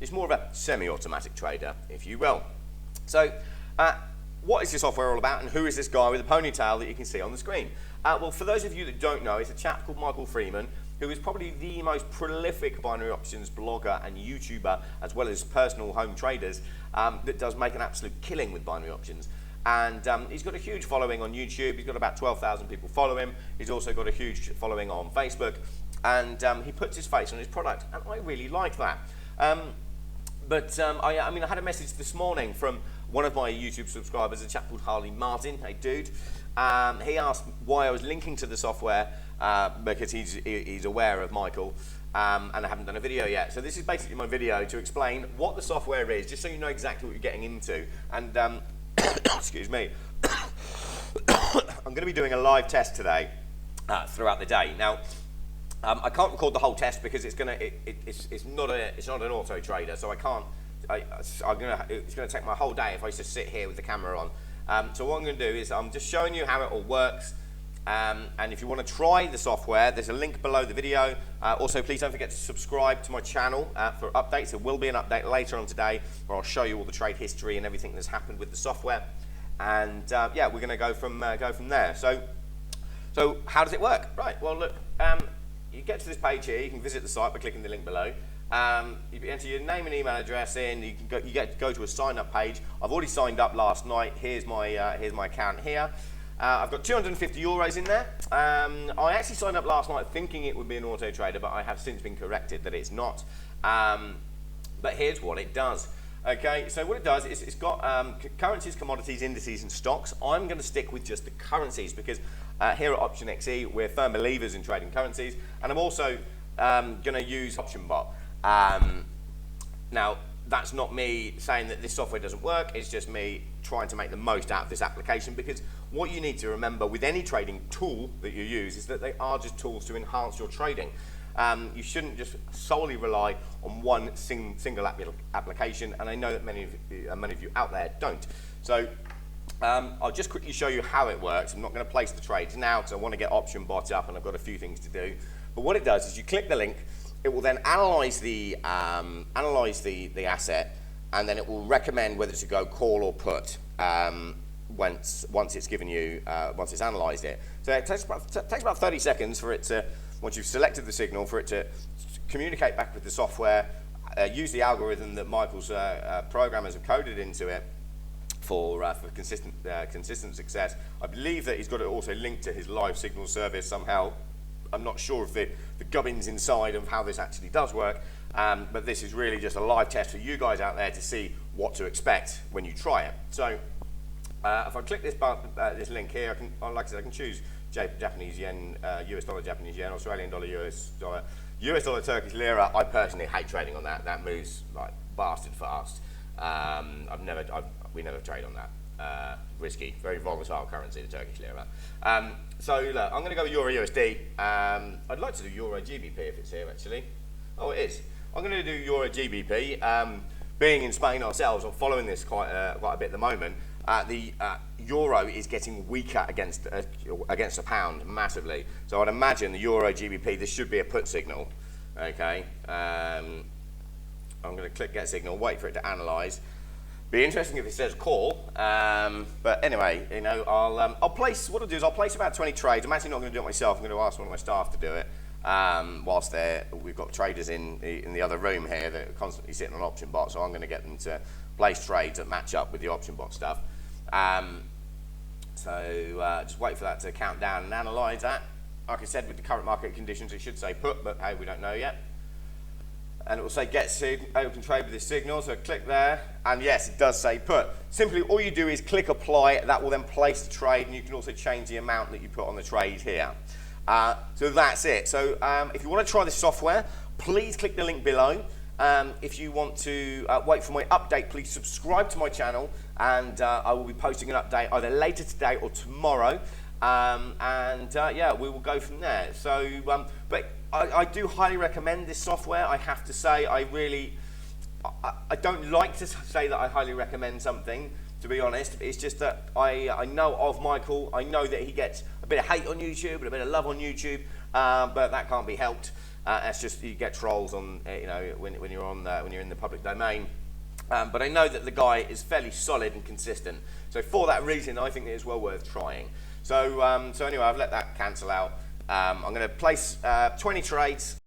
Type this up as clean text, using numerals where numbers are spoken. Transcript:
It's more of a semi-automatic trader, if you will. So what is this software all about, and who is this guy with a ponytail that you can see on the screen? Well, for those of you that don't know, it's a chap called Michael Freeman, who is probably the most prolific binary options blogger and YouTuber, as well as personal home traders, that does make an absolute killing with binary options. And he's got a huge following on YouTube. He's got about 12,000 people follow him. He's also got a huge following on Facebook. And he puts his face on his product, and I really like that. I had a message this morning from one of my YouTube subscribers, a chap called Harley Martin, a dude. He asked why I was linking to the software because he's aware of Michael, and I haven't done a video yet. So this is basically my video to explain what the software is, just so you know exactly what you're getting into. And excuse me, I'm going to be doing a live test today throughout the day. Now, I can't record the whole test because it's not an auto trader, so I can't. It's going to take my whole day if I just sit here with the camera on. So what I'm going to do is I'm just showing you how it all works. And if you want to try the software, there's a link below the video. Also, please don't forget to subscribe to my channel for updates. There will be an update later on today where I'll show you all the trade history and everything that's happened with the software. And yeah, we're going to go from there. So how does it work? Right. Well, look. You get to this page here. You can visit the site by clicking the link below. You enter your name and email address in. You can go to a sign up page. I've already signed up last night. Here's my account here. I've got 250 euros in there. I actually signed up last night thinking it would be an auto trader, but I have since been corrected that it's not. But here's what it does. Okay, so what it does is it's got currencies, commodities, indices, and stocks. I'm going to stick with just the currencies because here at Option XE, we're firm believers in trading currencies, and I'm also going to use OptionBot. Now, that's not me saying that this software doesn't work, it's just me trying to make the most out of this application, because what you need to remember with any trading tool that you use is that they are just tools to enhance your trading. You shouldn't just solely rely on one single application, and I know that many of you out there don't. So I'll just quickly show you how it works. I'm not going to place the trades now because I want to get OptionBot up and I've got a few things to do. But what it does is you click the link, it will then analyze the asset, and then it will recommend whether to go call or put once it's given you once it's analyzed it. So it takes about 30 seconds for it to, once you've selected the signal, for it to communicate back with the software, use the algorithm that Michael's programmers have coded into it for consistent success. I believe that he's got it also linked to his live signal service somehow. I'm not sure of the gubbins inside of how this actually does work, but this is really just a live test for you guys out there to see what to expect when you try it. So if I click this link here, like I said, I can choose Japanese yen, US dollar, Japanese yen, Australian dollar, US dollar, Turkish lira. I personally hate trading on that. That moves like bastard fast. We never trade on that. Risky, very volatile currency, the Turkish lira. So look, I'm going to go with Euro USD. I'd like to do Euro GBP if it's here actually. Oh, it is. I'm going to do Euro GBP. Being in Spain ourselves, I'm following this quite a bit at the moment. The euro is getting weaker against a pound massively. So I'd imagine the Euro GBP, this should be a put signal. Okay. I'm going to click get signal, wait for it to analyze. Be interesting if it says call, but anyway, you know, I'll place about 20 trades. I'm actually not going to do it myself. I'm going to ask one of my staff to do it. Whilst we've got traders in the other room here that are constantly sitting on OptionBot, so I'm going to get them to place trades that match up with the OptionBot stuff. Just wait for that to count down and analyze that. Like I said, with the current market conditions, it should say put, but hey, we don't know yet. And it will say open trade with this signal, so click there, and yes, it does say put. Simply, all you do is click apply, that will then place the trade, and you can also change the amount that you put on the trade here. So that's it. So if you want to try this software, please click the link below. If you want to wait for my update, please subscribe to my channel, and I will be posting an update either later today or tomorrow. Yeah, we will go from there. So, but I do highly recommend this software. I have to say, I don't like to say that I highly recommend something, to be honest. It's just that I know of Michael. I know that he gets a bit of hate on YouTube and a bit of love on YouTube, but that can't be helped. That's just, you get trolls on, when you're in the public domain. But I know that the guy is fairly solid and consistent. So for that reason, I think it is well worth trying. So anyway, I've let that cancel out. I'm going to place 20 trades.